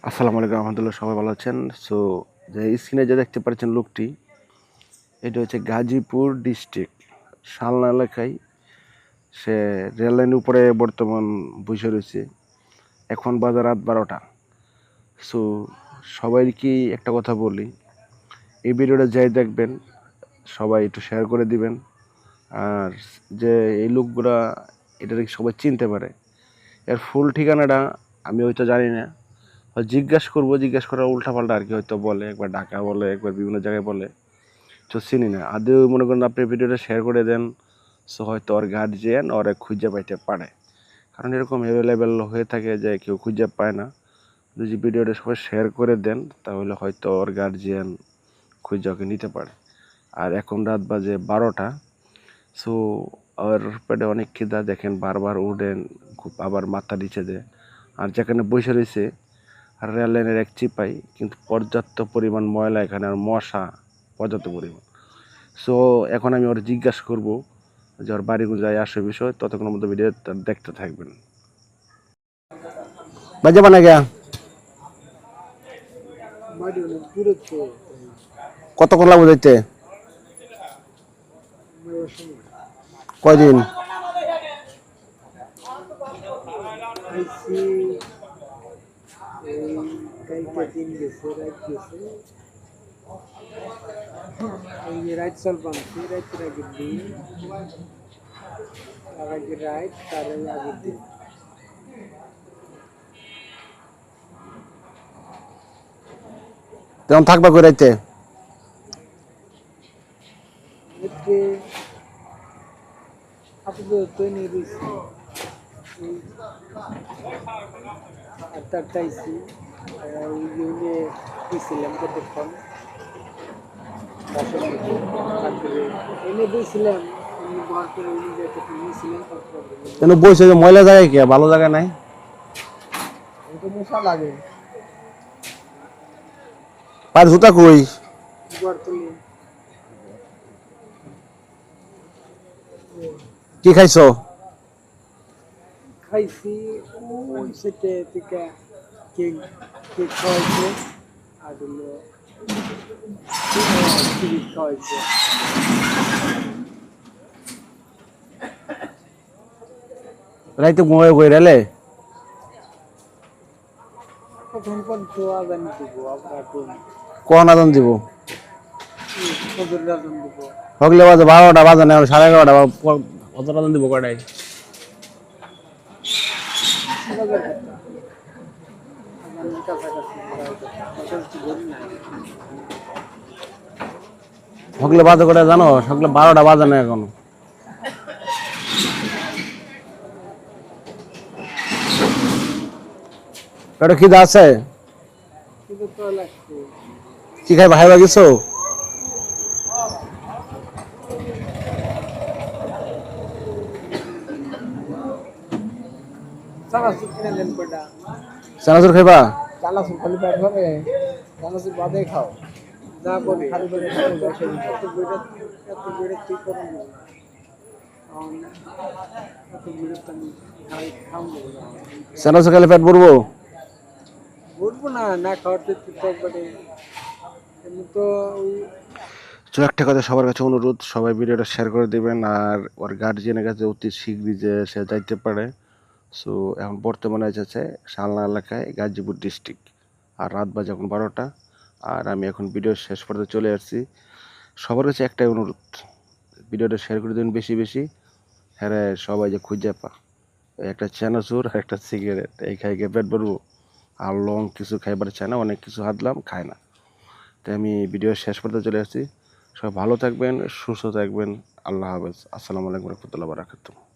আসসালামু আলাইকুম রহমতুল্লাহ, সবাই ভালো আছেন। সো যে স্ক্রিনে যে দেখতে পাচ্ছেন লোকটি, এটা হচ্ছে গাজীপুর ডিস্ট্রিক্ট শালনা এলাকায়। সে রেললাইনের উপরে বর্তমান বসে রয়েছে। এখন বাজে রাত 12টা। সো সবাইকে একটা কথা বলি, এই ভিডিওটা যাই দেখবেন সবাই একটু শেয়ার করে দিবেন। আর যে এই লোকগুলা এটা সবাই চিনতে পারে, এর ফুল ঠিকানাটা আমি হয়তো জানি না, জিজ্ঞাসা করার উল্টাপাল্টা আর কি হয়তো বলে, একবার ঢাকা বলে, একবার বিভিন্ন জায়গায় বলে, তো চিনি না। আদৌ মনে করেন আপনি ভিডিওটা শেয়ার করে দেন, সো হয়তো ওর গার্জিয়ান ওরে খুঁজে পাইতে পারে। কারণ এরকম অ্যাভেলেবেল হয়ে থাকে যে কেউ খুঁজে পায় না। যদি ভিডিওটা সবাই শেয়ার করে দেন তাহলে হয়তো ওর গার্জিয়ান খুঁজে ওকে নিতে পারে। আর এখন রাত বাজে 12টা। সো ওর পেটে অনেক খিদা, দেখেন বারবার উঠেন, খুব আবার মাথা নিচে দেয়। আর যেখানে বসে রয়েছে আর রেল লাইনের এক চিপাই, কিন্তু পর্যাপ্ত পরিমাণ ময়লা এখানে, আর মশা পর্যাপ্ত পরিমাণ। সো এখন আমি ওর জিজ্ঞাসা করবো যে ওর বাড়ি কোথায়, আসে বিষয়। ততক্ষণের মধ্যে ভিডিও দেখতে থাকবেন। বাজে বানা গিয়া কতক্ষণ লাগবে যাইতে? কয়দিন? রাইট চলবানছি রাইতের আগের দিন তার আগে রাইট তার আগের দিন তেমন থাকবা কই রাইতে? এতে আপাতত নিয়ে রয়েছি আটটাইছি ওই জন্য গেছিলাম কতক্ষণ বাসের মধ্যে, তারপরে এনে দিয়েছিলাম এমনি ঘর করে উনি যেতে নিয়েছিলেন তারপরে কেন বসে ময়লা জায়গায় কি ভালো জায়গা নাই? তো মশা লাগে পায়ের জুতা কই? ঘর তুলে কি খাইছো? খাইছি ওই সেটে থেকে কেক কেক খাওয়াইছে আর হলো চিড়ি খাওয়াইছে। রাইতে ঘুমাই কই রেলে? তখন পর্যন্ত আজান দিব আমরা কোন আদান দিব? ফজর আজান দিব হগলে বাজে 12টা, বাজে না 11:30। কত আদান দিব কটায়? আজানের কাছাকাছি ধরি না হগলে বাজে কটায় জানো? সকালে 12টা বাজে না এখনো। এটা খিদা আছে? কিন্তু তো লাগছে কি খাই ভাইবা গেছো? চানাচুর কিনে নেন কয়টা চানাচুর খাইবা? চানাচুর খালি পেট ভরে চানাচুর বাদে খাও যা বলি খালি পেটে খাও এত বইটা ঠিক করে নেব এত বইটা আমি খাওয়া চানাচুর খাইলে পেট ভরবো? বলবো না না খাওয়াতে একবারে এমনি তো ওই তো একটা কথা সবার কাছে অনুরোধ, সবাই ভিডিওটা শেয়ার করে দিবেন। আর ওর গার্জিয়ানের কাছে অতি শীঘ্রই যে সে যাইতে পারে। সো এখন বর্তমানে আছে শালনা এলাকায়, গাজীপুর ডিস্ট্রিক্ট। আর রাত বাজে এখন 12টা। আর আমি এখন ভিডিও শেষ পর্যন্ত চলে আসছি। সবার কাছে একটাই অনুরোধ, ভিডিওটা শেয়ার করে দিন বেশি বেশি। হ্যাঁ, সবাই যে খুঁজে পা, একটা চানাচুর আর একটা সিগারেট এই খাই গিয়ে পেট ভরবো? আর লং কিছু খাইবার চায় না, অনেক কিছু হাতলাম খায় না। তাই আমি ভিডিও শেষ পর্যন্ত চলে আসছি। সবাই ভালো থাকবেন, সুস্থ থাকবেন। আল্লাহ হাফেজ। আসসালামু আলাইকুম রহমতুল্লাহ বারাকাতুহু।